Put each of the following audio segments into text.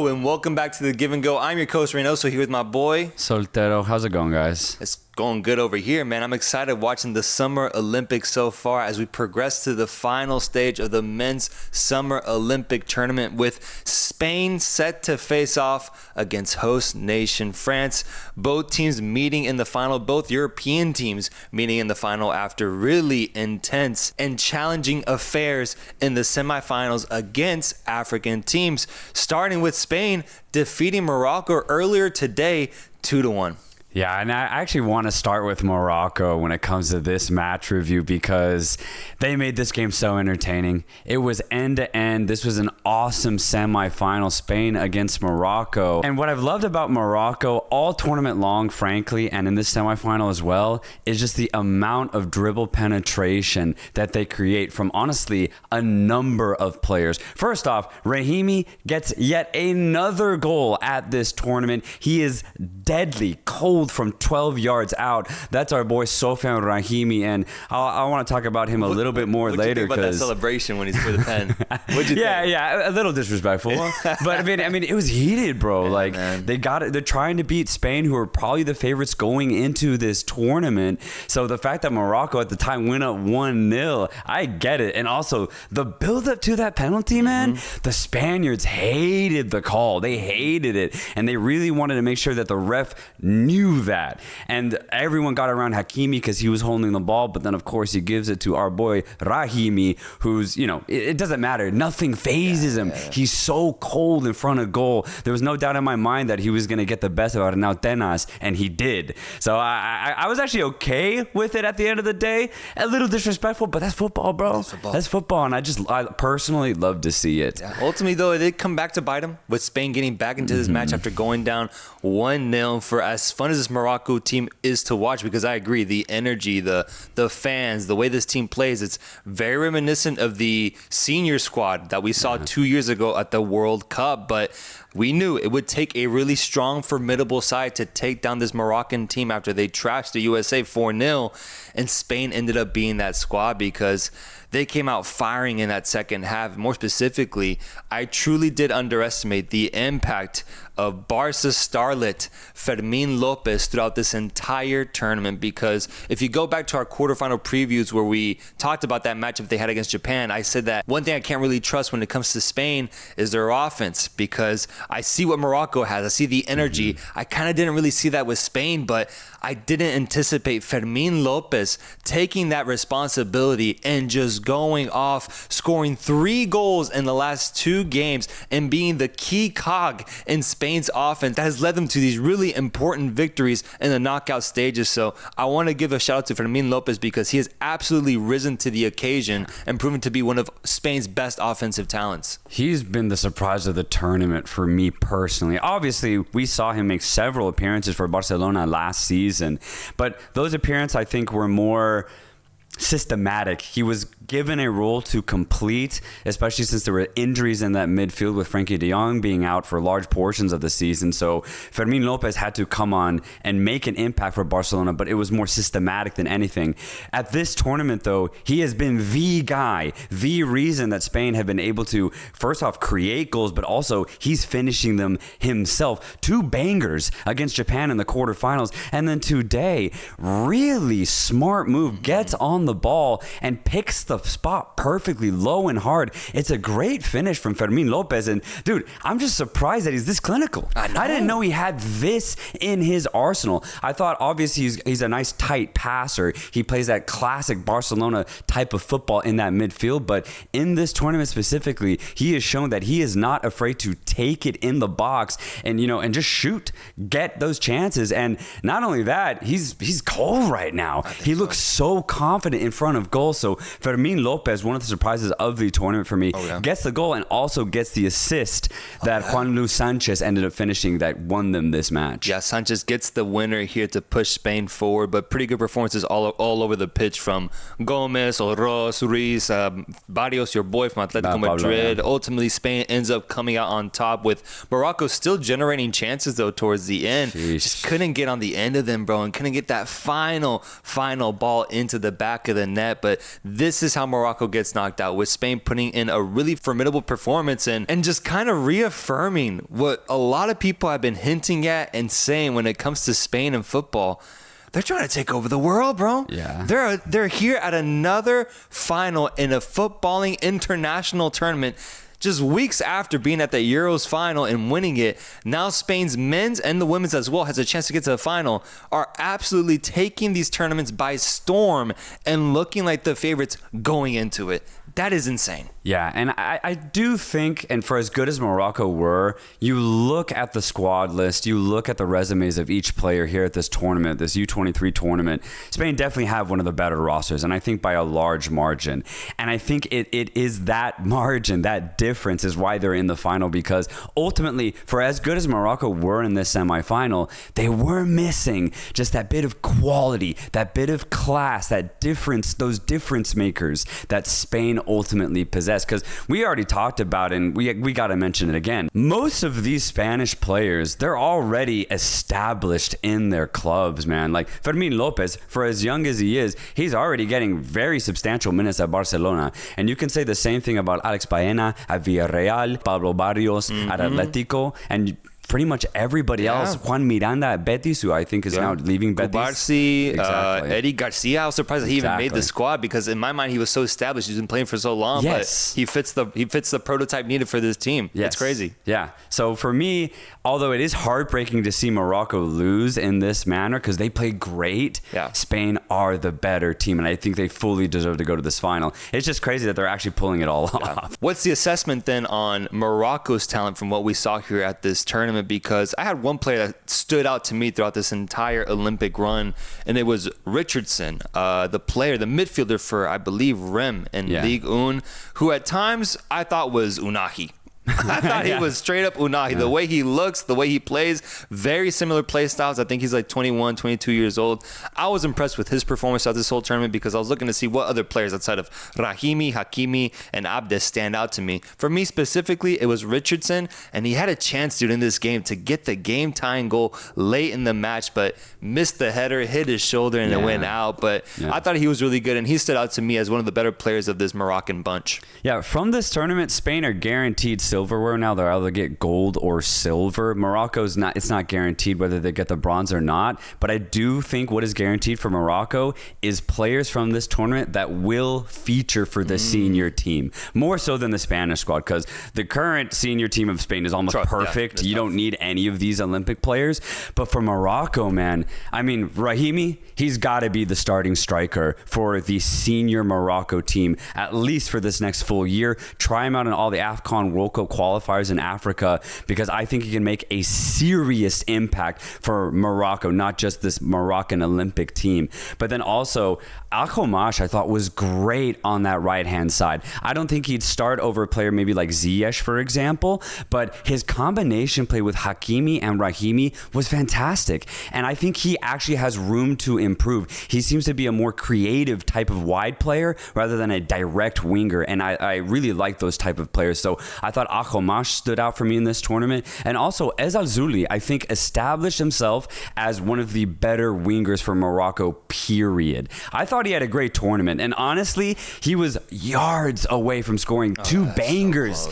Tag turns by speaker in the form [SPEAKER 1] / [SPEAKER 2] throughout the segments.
[SPEAKER 1] Hello and welcome back to the Give and Go. I'm your coach Reynoso here with my boy
[SPEAKER 2] Soltero. How's it going, guys?
[SPEAKER 1] It's going good over here, man. I'm excited watching the Summer Olympics so far as we progress to the final stage of the men's Summer Olympic tournament with Spain set to face off against host nation France. Both teams meeting in the final, both European teams meeting in the final after really intense and challenging affairs in the semifinals against African teams. Starting with Spain defeating Morocco earlier today 2-1.
[SPEAKER 2] Yeah, and I actually want to start with Morocco when it comes to this match review because they made this game so entertaining. It was end to end. This was an awesome semifinal, Spain against Morocco. And what I've loved about Morocco all tournament long, frankly, and in this semifinal as well, is just the amount of dribble penetration that they create from, honestly, a number of players. First off, Rahimi gets yet another goal at this tournament. He is deadly, cold from 12 yards out. That's our boy Sofian Rahimi, and I want to talk about him a little bit more later.
[SPEAKER 1] What do you think about that celebration when he scored the pen? What'd you think?
[SPEAKER 2] Yeah, a little disrespectful, but I mean, it was heated, bro. They got it. They're trying to beat Spain, who are probably the favorites going into this tournament. So the fact that Morocco at the time went up 1-0, I get it. And also the build up to that penalty, man. The Spaniards hated the call. They hated it, and they really wanted to make sure that the ref knew that. And everyone got around Hakimi because he was holding the ball, but then of course he gives it to our boy Rahimi, who's, it doesn't matter. Nothing phases him. He's so cold in front of goal. There was no doubt in my mind that he was going to get the best of Arnautenas, and he did. So I was actually okay with it at the end of the day. A little disrespectful, but that's football, bro. That's football, and I personally love to see it.
[SPEAKER 1] Yeah. Ultimately, though, it did come back to bite him with Spain getting back into this match after going down 1-0. For as fun as this Morocco team is to watch, because I agree, the energy, the fans, the way this team plays, it's very reminiscent of the senior squad that we saw 2 years ago at the World Cup. But we knew it would take a really strong, formidable side to take down this Moroccan team after they trashed the USA 4-0. And Spain ended up being that squad because they came out firing in that second half. More specifically, I truly did underestimate the impact of Barca starlet Fermin Lopez throughout this entire tournament, because if you go back to our quarterfinal previews where we talked about that matchup they had against Japan, I said that one thing I can't really trust when it comes to Spain is their offense, because I see what Morocco has. I see the energy. I kind of didn't really see that with Spain, but I didn't anticipate Fermin Lopez taking that responsibility and just going off, scoring 3 goals in the last 2 games and being the key cog in Spain's offense that has led them to these really important victories in the knockout stages. So I want to give a shout out to Fermin Lopez because he has absolutely risen to the occasion and proven to be one of Spain's best offensive talents.
[SPEAKER 2] He's been the surprise of the tournament for me personally. Obviously, we saw him make several appearances for Barcelona last season, but those appearances I think were more systematic. He was given a role to complete, especially since there were injuries in that midfield with Frankie de Jong being out for large portions of the season. So Fermin Lopez had to come on and make an impact for Barcelona, but it was more systematic than anything. At this tournament, though, he has been the guy, the reason that Spain have been able to, first off, create goals, but also he's finishing them himself. 2 bangers against Japan in the quarterfinals, and then today, really smart move, gets on the ball and picks the spot perfectly low and hard. It's a great finish from Fermin Lopez, and dude, I'm just surprised that he's this clinical. I didn't know he had this in his arsenal. I thought obviously he's a nice tight passer. He plays that classic Barcelona type of football in that midfield, but in this tournament specifically, he has shown that he is not afraid to take it in the box and and just shoot, get those chances. And not only that, he's cold right now. He looks so confident in front of goal. So Fermin Lopez, one of the surprises of the tournament for me, gets the goal and also gets the assist that Juan Luis Sanchez ended up finishing that won them this match.
[SPEAKER 1] Yeah, Sanchez gets the winner here to push Spain forward, but pretty good performances all over the pitch from Gomez, Oroz, Ruiz, Barrios, your boy from Atletico Madrid. Ultimately, Spain ends up coming out on top, with Morocco still generating chances, though, towards the end. Just couldn't get on the end of them, bro, and couldn't get that final ball into the back back of the net. But this is how Morocco gets knocked out, with Spain putting in a really formidable performance and just kind of reaffirming what a lot of people have been hinting at and saying when it comes to Spain and football. They're trying to take over the world, bro.
[SPEAKER 2] Yeah.
[SPEAKER 1] They're here at another final in a footballing international tournament. Just weeks after being at the Euros final and winning it, now Spain's men's and the women's as well has a chance to get to the final, are absolutely taking these tournaments by storm and looking like the favorites going into it. That is insane.
[SPEAKER 2] Yeah, and I do think, and for as good as Morocco were, you look at the squad list, you look at the resumes of each player here at this tournament, this U23 tournament, Spain definitely have one of the better rosters, and I think by a large margin. And I think it is that margin, that difference is why they're in the final, because ultimately, for as good as Morocco were in this semifinal, they were missing just that bit of quality, that bit of class, that difference, those difference makers that Spain ultimately possess. Because we already talked about it, and we got to mention it again. Most of these Spanish players, they're already established in their clubs, man. Like Fermin Lopez, for as young as he is, he's already getting very substantial minutes at Barcelona. And you can say the same thing about Alex Baena at Villarreal, Pablo Barrios at Atletico, and pretty much everybody else. Juan Miranda at Betis, who I think is now leaving Betis.
[SPEAKER 1] Kubarsi, exactly. Eddie Garcia. I was surprised that he even made the squad, because in my mind he was so established. He's been playing for so long, but he fits the prototype needed for this team. Yes. It's crazy.
[SPEAKER 2] Yeah. So for me, although it is heartbreaking to see Morocco lose in this manner because they play great, Spain are the better team, and I think they fully deserve to go to this final. It's just crazy that they're actually pulling it all off.
[SPEAKER 1] What's the assessment then on Morocco's talent from what we saw here at this tournament? Because I had one player that stood out to me throughout this entire Olympic run, and it was Richardson, the midfielder for, I believe, Rem in Ligue 1, who at times I thought was Unahi. I thought he was straight up Unahi. Yeah. The way he looks, the way he plays, very similar play styles. I think he's like 21, 22 years old. I was impressed with his performance throughout this whole tournament because I was looking to see what other players outside of Rahimi, Hakimi, and Abdes stand out to me. For me specifically, it was Richardson, and he had a chance, dude, in this game to get the game-tying goal late in the match, but missed the header, hit his shoulder, and it went out. But I thought he was really good, and he stood out to me as one of the better players of this Moroccan bunch.
[SPEAKER 2] Yeah, from this tournament, Spain are guaranteed silverware now. They'll either get gold or silver. Morocco's not, it's not guaranteed whether they get the bronze or not, but I do think what is guaranteed for Morocco is players from this tournament that will feature for the senior team, more so than the Spanish squad, because the current senior team of Spain is almost perfect. You don't need any of these Olympic players. But for Morocco, man, I mean, Rahimi, he's got to be the starting striker for the senior Morocco team, at least for this next full year. Try him out in all the AFCON World Cup qualifiers in Africa, because I think he can make a serious impact for Morocco, not just this Moroccan Olympic team. But then also, Akhomash, I thought, was great on that right-hand side. I don't think he'd start over a player maybe like Ziyech, for example, but his combination play with Hakimi and Rahimi was fantastic. And I think he actually has room to improve. He seems to be a more creative type of wide player rather than a direct winger, and I really like those type of players. So I thought Akhomash stood out for me in this tournament. And also, Ez Alzouli, I think, established himself as one of the better wingers for Morocco, period. I thought he had a great tournament, and honestly, he was yards away from scoring two bangers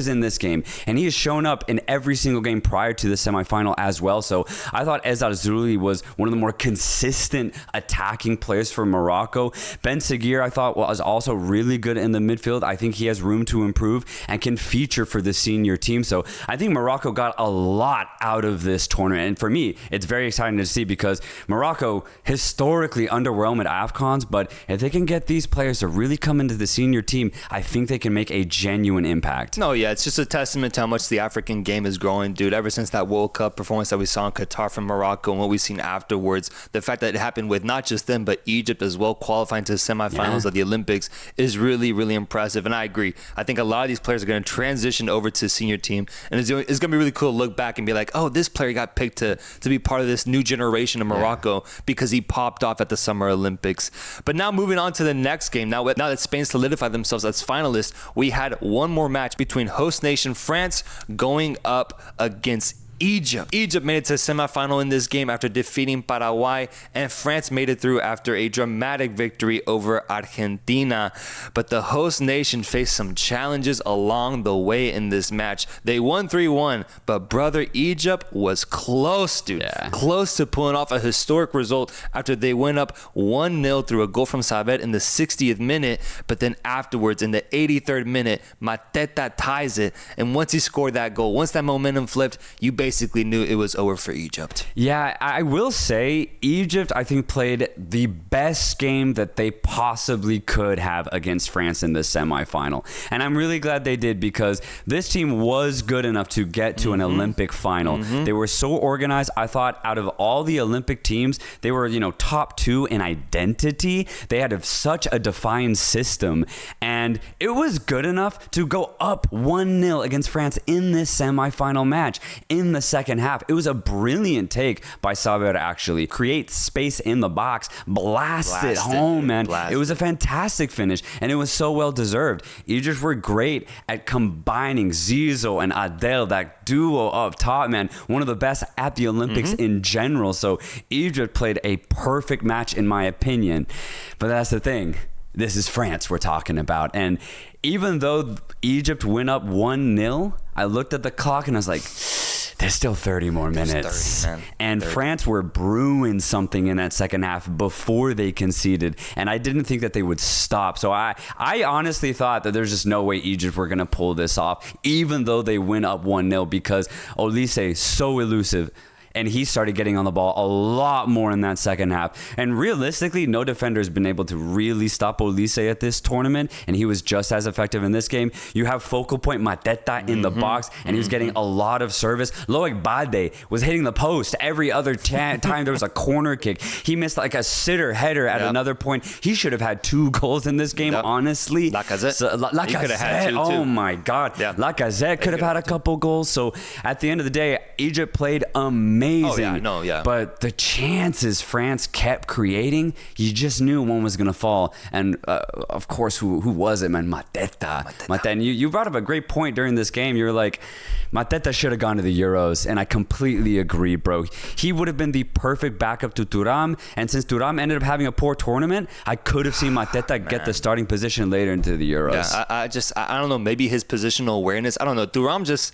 [SPEAKER 2] in this game, and he has shown up in every single game prior to the semifinal as well. So I thought Ez Alzouli was one of the more consistent attacking players for Morocco. Ben Seguir, I thought, was also really good in the midfield. I think he has room to improve and can feature for the senior team. So I think Morocco got a lot out of this tournament, and for me, it's very exciting to see, because Morocco historically underwhelmed at AFCONs, but if they can get these players to really come into the senior team, I think they can make a genuine impact.
[SPEAKER 1] No, yeah, it's just a testament to how much the African game is growing, dude. Ever since that World Cup performance that we saw in Qatar from Morocco and what we've seen afterwards, the fact that it happened with not just them, but Egypt as well, qualifying to the semifinals of the Olympics, is really, really impressive. And I agree. I think a lot of these players are going to transition over to the senior team, and it's going to be really cool to look back and be like, oh, this player got picked to be part of this new generation of Morocco because he popped off at the Summer Olympics. But now moving on to the next game, now that Spain solidified themselves as finalists, we had one more match between host nation France going up against Egypt. Egypt made it to the semifinal in this game after defeating Paraguay, and France made it through after a dramatic victory over Argentina. But the host nation faced some challenges along the way in this match. They won 3-1, but brother Egypt was close, dude.
[SPEAKER 2] Yeah.
[SPEAKER 1] Close to pulling off a historic result after they went up 1-0 through a goal from Savet in the 60th minute, but then afterwards in the 83rd minute, Mateta ties it, and once he scored that goal, once that momentum flipped, you basically knew it was over for Egypt.
[SPEAKER 2] Yeah, I will say Egypt, I think, played the best game that they possibly could have against France in this semifinal. And I'm really glad they did, because this team was good enough to get to an Olympic final. They were so organized. I thought out of all the Olympic teams, they were, top two in identity. They had such a defined system. And it was good enough to go up 1-0 against France in this semifinal match in the second half. It was a brilliant take by Saber, actually. Create space in the box, blast it home, man. It was a fantastic finish, and it was so well deserved. Egypt were great at combining Zizou and Adel, that duo up top, man. One of the best at the Olympics in general. So Egypt played a perfect match, in my opinion. But that's the thing. This is France we're talking about. And even though Egypt went up 1-0, I looked at the clock and I was like, there's still 30 more minutes.
[SPEAKER 1] 30, man.
[SPEAKER 2] And
[SPEAKER 1] 30.
[SPEAKER 2] France were brewing something in that second half before they conceded. And I didn't think that they would stop. So I honestly thought that there's just no way Egypt were going to pull this off, even though they went up 1-0, because Olise, so elusive. And he started getting on the ball a lot more in that second half. And realistically, no defender has been able to really stop Olise at this tournament. And he was just as effective in this game. You have focal point Mateta in the box, and he was getting a lot of service. Loic Bade was hitting the post every other time there was a corner kick. He missed like a sitter header at another point. He should have had 2 goals in this game, honestly.
[SPEAKER 1] Lacazette.
[SPEAKER 2] So,
[SPEAKER 1] He could have had 2 too.
[SPEAKER 2] Oh my God.
[SPEAKER 1] Yeah.
[SPEAKER 2] Lacazette could have had a couple goals. So at the end of the day, Egypt played amazing. But the chances France kept creating, you just knew one was going to fall. And of course, who was it, man? Mateta. And you brought up a great point during this game. You were like, Mateta should have gone to the Euros. And I completely agree, bro. He would have been the perfect backup to Thuram. And since Thuram ended up having a poor tournament, I could have seen Mateta get the starting position later into the Euros.
[SPEAKER 1] Yeah, I don't know, maybe his positional awareness. I don't know. Thuram just...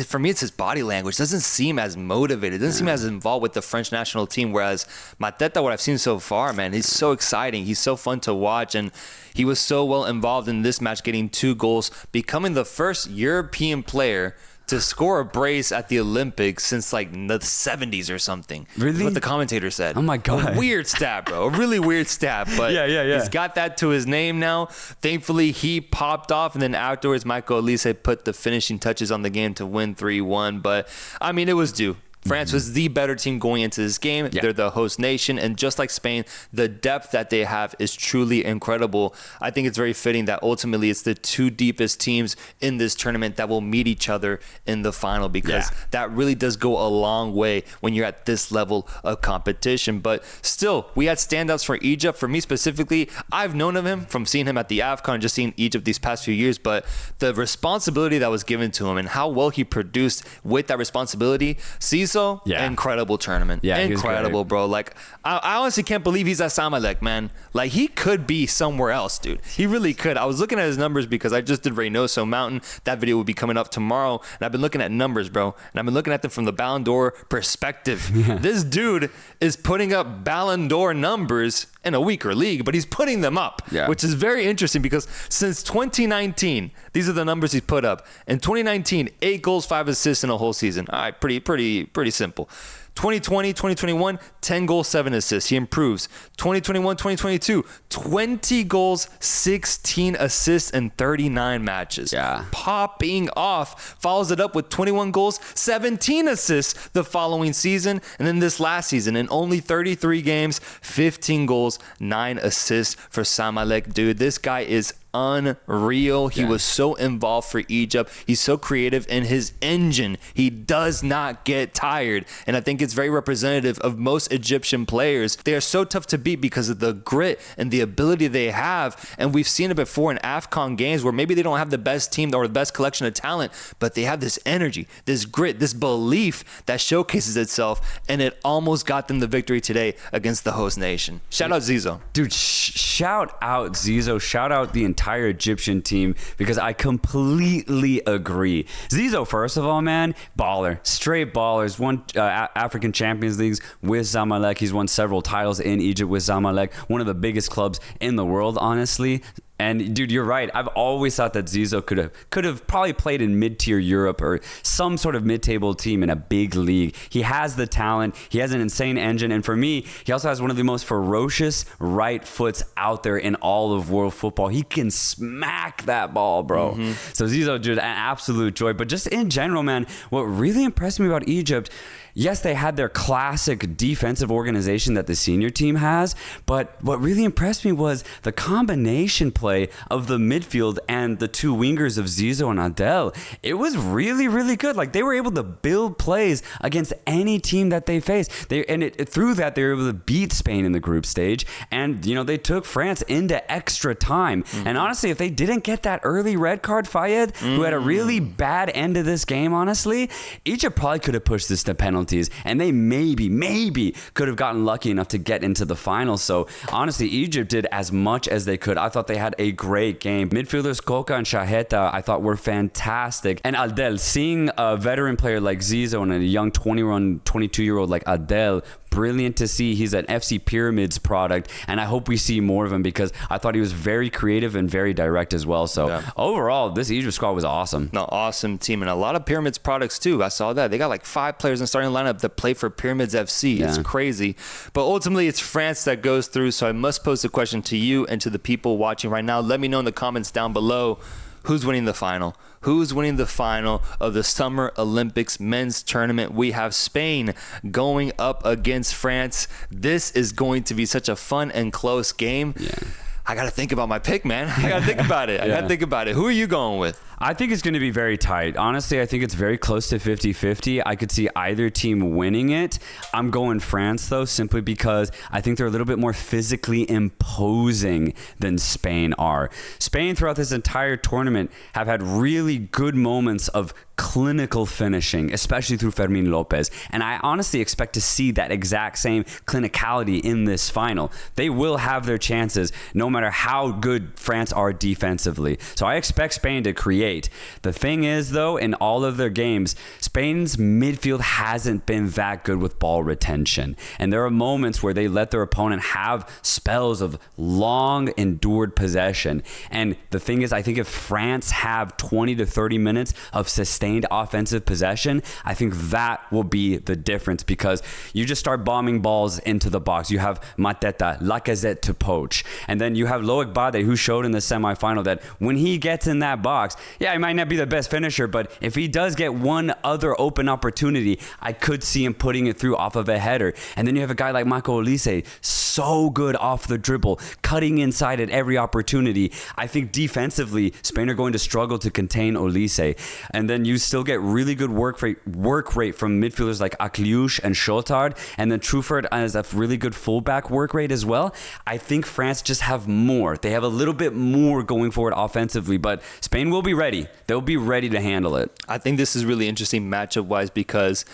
[SPEAKER 1] for me, it's his body language. Doesn't seem as motivated. Doesn't seem as involved with the French national team. Whereas Mateta, what I've seen so far, man, he's so exciting. He's so fun to watch. And he was so well involved in this match, getting 2 goals, becoming the first European player to score a brace at the Olympics since like the 70s or something.
[SPEAKER 2] Really?
[SPEAKER 1] That's what the commentator said.
[SPEAKER 2] Oh my God.
[SPEAKER 1] A weird stat, bro. A really weird stat. But
[SPEAKER 2] yeah.
[SPEAKER 1] he's got that to his name now. Thankfully, he popped off. And then afterwards, Michael Olise put the finishing touches on the game to win 3-1. But, I mean, it was due. France was the better team going into this game. Yeah. They're the host nation. And just like Spain, the depth that they have is truly incredible. I think it's very fitting that ultimately it's the 2 deepest teams in this tournament that will meet each other in the final, because that really does go a long way when you're at this level of competition. But still, we had standouts for Egypt. For me specifically, I've known of him from seeing him at the AFCON, just seeing Egypt these past few years. But the responsibility that was given to him and how well he produced with that responsibility, Cecil, incredible tournament. Yeah, incredible, bro. Like, I honestly can't believe he's at Samalek, man. Like, he could be somewhere else, dude. He really could. I was looking at his numbers because I just did Reynoso Mountain. That video will be coming up tomorrow. And I've been looking at numbers, bro. And I've been looking at them from the Ballon d'Or perspective. This dude is putting up Ballon d'Or numbers in a weaker league, but he's putting them up, which is very interesting, because since 2019, these are the numbers he's put up. In 2019, 8 goals, 5 assists in a whole season. All right, pretty simple. 2020, 2021, 10 goals, 7 assists. He improves. 2021, 2022, 20 goals, 16 assists in 39 matches.
[SPEAKER 2] Yeah.
[SPEAKER 1] Popping off. Follows it up with 21 goals, 17 assists the following season. And then this last season, in only 33 games, 15 goals, 9 assists for Samalek. Dude, this guy is unreal. He was so involved for Egypt. He's so creative, and his engine, he does not get tired. And I think it's very representative of most Egyptian players. They are so tough to beat because of the grit and the ability they have. And we've seen it before in AFCON games where maybe they don't have the best team or the best collection of talent, but they have this energy, this grit, this belief that showcases itself. And it almost got them the victory today against the host nation. Shout out Zizou.
[SPEAKER 2] Dude, shout out Zizou. Shout out the entire Egyptian team, because I completely agree. Zizou, first of all, man, baller. Straight ballers. Won African Champions Leagues with Zamalek. He's won several titles in Egypt with Zamalek. One of the biggest clubs in the world, honestly. And dude, you're right. I've always thought that Zizou could have probably played in mid-tier Europe or some sort of mid-table team in a big league. He has the talent. He has an insane engine. And for me, he also has one of the most ferocious right foots out there in all of world football. He can smack that ball, bro. So Zizou, dude, an absolute joy. But just in general, man, what really impressed me about Egypt, yes, they had their classic defensive organization that the senior team has, but what really impressed me was the combination play of the midfield and the two wingers of Zizou and Adel. It was really, really good. Like, they were able to build plays against any team that they faced. Through that, they were able to beat Spain in the group stage, and they took France into extra time. And honestly, if they didn't get that early red card, Fayed, who had a really bad end of this game, honestly, Egypt probably could have pushed this to penalties. And they maybe could have gotten lucky enough to get into the final. So honestly, Egypt did as much as they could. I thought they had a great game. Midfielders Koka and Shaheta, I thought were fantastic. And Adel, seeing a veteran player like Zizou and a young 21, 22-year-old like Adel, brilliant to see. He's an FC Pyramids product, and I hope we see more of him, because I thought he was very creative and very direct as well. So overall, this Egypt squad was awesome.
[SPEAKER 1] No, awesome team, and a lot of Pyramids products too. I saw that. They got like 5 players in the starting lineup that play for Pyramids FC. It's crazy. But ultimately, it's France that goes through, so I must pose the question to you and to the people watching right now. Let me know in the comments down below, who's winning the final? Who's winning the final of the Summer Olympics men's tournament? We have Spain going up against France. This is going to be such a fun and close game. I got to think about my pick, man. I got to think about it. I got to think about it. Who are you going with?
[SPEAKER 2] I think it's going to be very tight. Honestly, I think it's very close to 50-50. I could see either team winning it. I'm going France, though, simply because I think they're a little bit more physically imposing than Spain are. Spain, throughout this entire tournament, have had really good moments of clinical finishing, especially through Fermin Lopez. And I honestly expect to see that exact same clinicality in this final. They will have their chances no matter how good France are defensively. So I expect Spain to create. The thing is, though, in all of their games, Spain's midfield hasn't been that good with ball retention. And there are moments where they let their opponent have spells of long endured possession. And the thing is, I think if France have 20 to 30 minutes of sustained offensive possession, I think that will be the difference, because you just start bombing balls into the box. You have Mateta, Lacazette to poach. And then you have Loic Bade, who showed in the semifinal that when he gets in that box, yeah, he might not be the best finisher, but if he does get one other open opportunity, I could see him putting it through off of a header. And then you have a guy like Marco Olise, so good off the dribble, cutting inside at every opportunity. I think defensively, Spain are going to struggle to contain Olise. And then you still get really good work rate from midfielders like Akliouche and Chotard, and then Truffert has a really good fullback work rate as well. I think France just have more. They have a little bit more going forward offensively, but Spain will be ready. They'll be ready to handle it.
[SPEAKER 1] I think this is really interesting matchup-wise because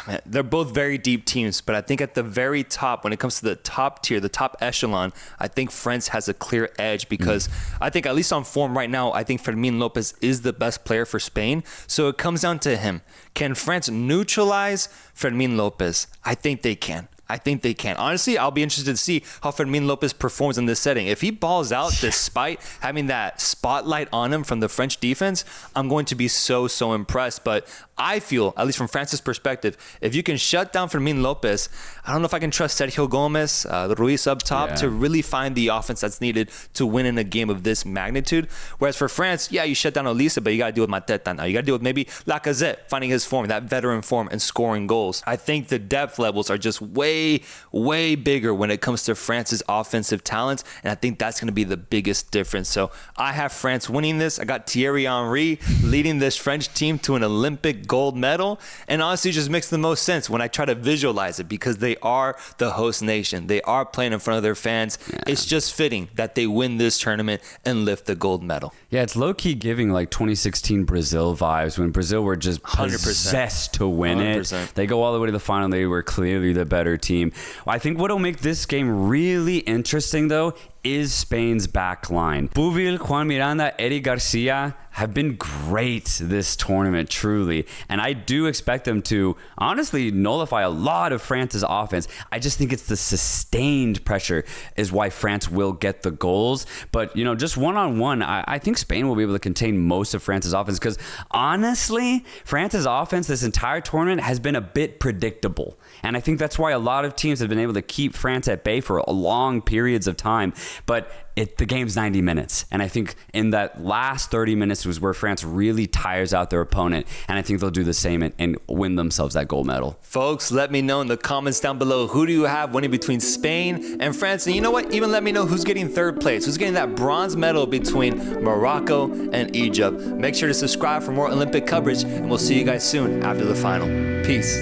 [SPEAKER 1] man, they're both very deep teams, but I think at the very top, when it comes to the top tier, the top echelon, I think France has a clear edge because I think, at least on form right now, I think Fermin Lopez is the best player for Spain. So it comes down to him. Can France neutralize Fermin Lopez? I think they can. Honestly, I'll be interested to see how Fermin Lopez performs in this setting. If he balls out despite having that spotlight on him from the French defense, I'm going to be so impressed. But I feel, at least from France's perspective, if you can shut down Fermin Lopez, I don't know if I can trust Sergio Gomez, Ruiz up top, to really find the offense that's needed to win in a game of this magnitude. Whereas for France, yeah, you shut down Olise, but you got to deal with Mateta now. You got to deal with maybe Lacazette finding his form, that veteran form, and scoring goals. I think the depth levels are just way way, way bigger when it comes to France's offensive talents, and I think that's going to be the biggest difference. So I have France winning this. I got Thierry Henry leading this French team to an Olympic gold medal, and honestly, it just makes the most sense when I try to visualize it because they are the host nation. They are playing in front of their fans. Yeah. It's just fitting that they win this tournament and lift the gold medal.
[SPEAKER 2] Yeah, it's low-key giving like 2016 Brazil vibes when Brazil were just
[SPEAKER 1] 100%.
[SPEAKER 2] Possessed to win 100%. It. They go all the way to the final. They were clearly the better team. I think what will make this game really interesting, though, is Spain's back line. Bouvil, Juan Miranda, Eddie Garcia have been great this tournament, truly. And I do expect them to honestly nullify a lot of France's offense. I just think it's the sustained pressure is why France will get the goals. But, you know, just one-on-one, I think Spain will be able to contain most of France's offense because, honestly, France's offense this entire tournament has been a bit predictable. And I think that's why a lot of teams have been able to keep France at bay for long periods of time. But the game's 90 minutes. And I think in that last 30 minutes was where France really tires out their opponent. And I think they'll do the same and win themselves that gold medal.
[SPEAKER 1] Folks, let me know in the comments down below, who do you have winning between Spain and France? And you know what? Even let me know who's getting third place. Who's getting that bronze medal between Morocco and Egypt. Make sure to subscribe for more Olympic coverage. And we'll see you guys soon after the final. Peace.